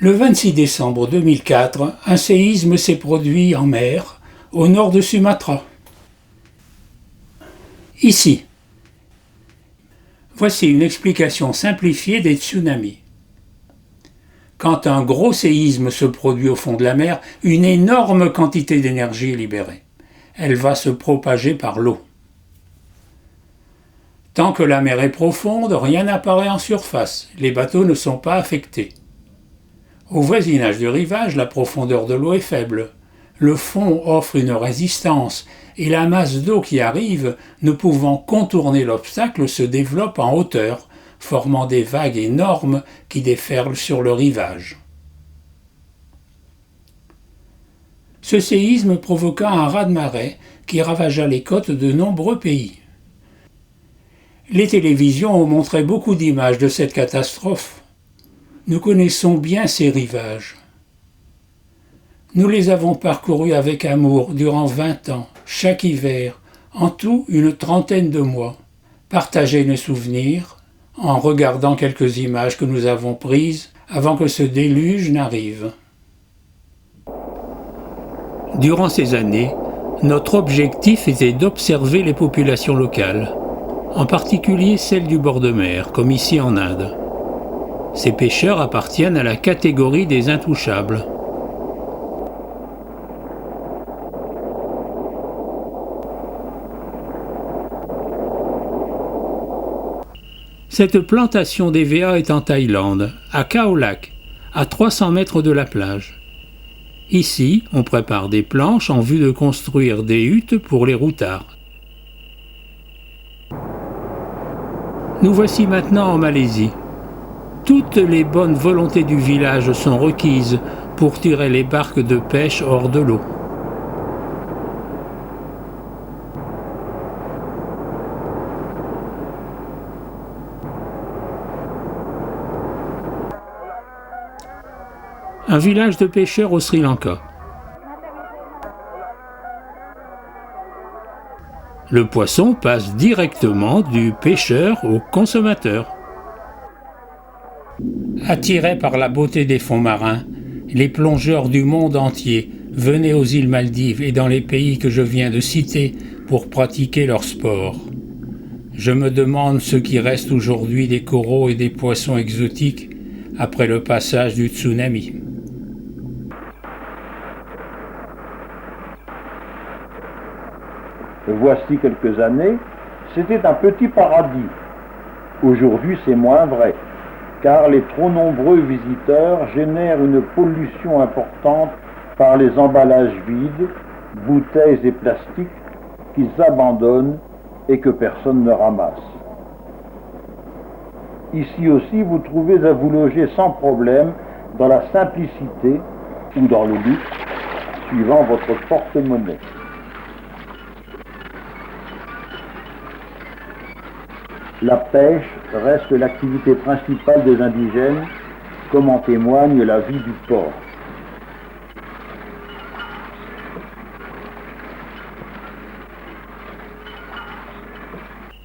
Le 26 décembre 2004, un séisme s'est produit en mer, au nord de Sumatra. Ici, voici une explication simplifiée des tsunamis. Quand un gros séisme se produit au fond de la mer, une énorme quantité d'énergie est libérée. Elle va se propager par l'eau. Tant que la mer est profonde, rien n'apparaît en surface. Les bateaux ne sont pas affectés. Au voisinage du rivage, la profondeur de l'eau est faible. Le fond offre une résistance et la masse d'eau qui arrive, ne pouvant contourner l'obstacle, se développe en hauteur, formant des vagues énormes qui déferlent sur le rivage. Ce séisme provoqua un raz-de-marée qui ravagea les côtes de nombreux pays. Les télévisions ont montré beaucoup d'images de cette catastrophe. Nous connaissons bien ces rivages. Nous les avons parcourus avec amour durant 20 ans, chaque hiver, en tout une trentaine de mois. Partagez nos souvenirs en regardant quelques images que nous avons prises avant que ce déluge n'arrive. Durant ces années, notre objectif était d'observer les populations locales, en particulier celles du bord de mer, comme ici en Inde. Ces pêcheurs appartiennent à la catégorie des intouchables. Cette plantation d'EVA est en Thaïlande, à Khao Lak, à 300 mètres de la plage. Ici, on prépare des planches en vue de construire des huttes pour les routards. Nous voici maintenant en Malaisie. Toutes les bonnes volontés du village sont requises pour tirer les barques de pêche hors de l'eau. Un village de pêcheurs au Sri Lanka. Le poisson passe directement du pêcheur au consommateur. Attirés par la beauté des fonds marins, les plongeurs du monde entier venaient aux îles Maldives et dans les pays que je viens de citer pour pratiquer leur sport. Je me demande ce qui reste aujourd'hui des coraux et des poissons exotiques après le passage du tsunami. Voici quelques années, c'était un petit paradis. Aujourd'hui, c'est moins vrai, car les trop nombreux visiteurs génèrent une pollution importante par les emballages vides, bouteilles et plastiques qu'ils abandonnent et que personne ne ramasse. Ici aussi, vous trouvez à vous loger sans problème dans la simplicité ou dans le luxe, suivant votre porte-monnaie. La pêche reste l'activité principale des indigènes, comme en témoigne la vie du port.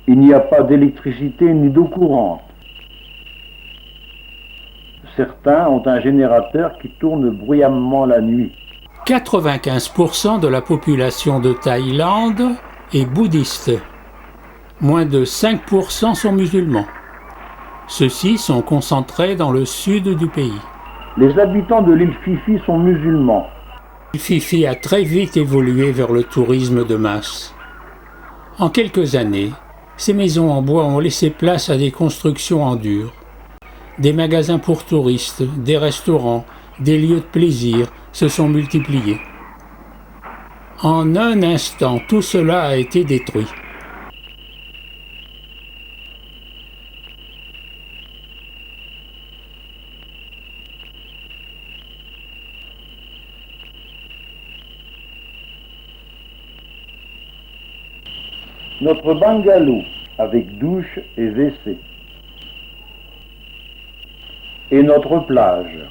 Il n'y a pas d'électricité ni d'eau courante. Certains ont un générateur qui tourne bruyamment la nuit. 95% de la population de Thaïlande est bouddhiste. Moins de 5% sont musulmans. Ceux-ci sont concentrés dans le sud du pays. Les habitants de l'île Phi Phi sont musulmans. L'île Phi Phi a très vite évolué vers le tourisme de masse. En quelques années, ces maisons en bois ont laissé place à des constructions en dur. Des magasins pour touristes, des restaurants, des lieux de plaisir se sont multipliés. En un instant, tout cela a été détruit. Notre bungalow avec douche et WC. Et notre plage.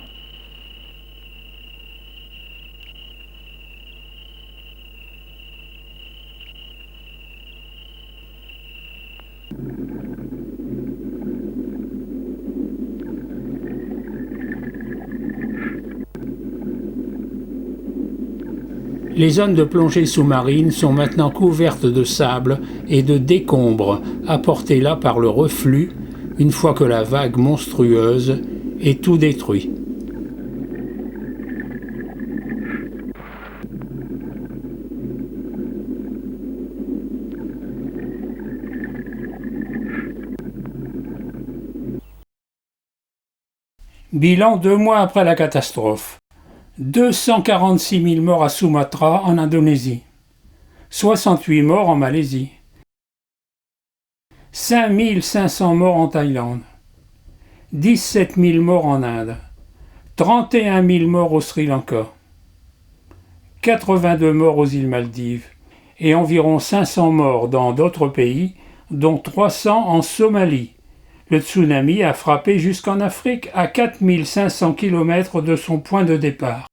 Les zones de plongée sous-marine sont maintenant couvertes de sable et de décombres apportés là par le reflux, une fois que la vague monstrueuse est tout détruit. Bilan 2 mois après la catastrophe. 246 000 morts à Sumatra, en Indonésie. 68 morts en Malaisie. 5 500 morts en Thaïlande. 17 000 morts en Inde. 31 000 morts au Sri Lanka. 82 morts aux îles Maldives. Et environ 500 morts dans d'autres pays, dont 300 en Somalie. Le tsunami a frappé jusqu'en Afrique, à 4 500 km de son point de départ.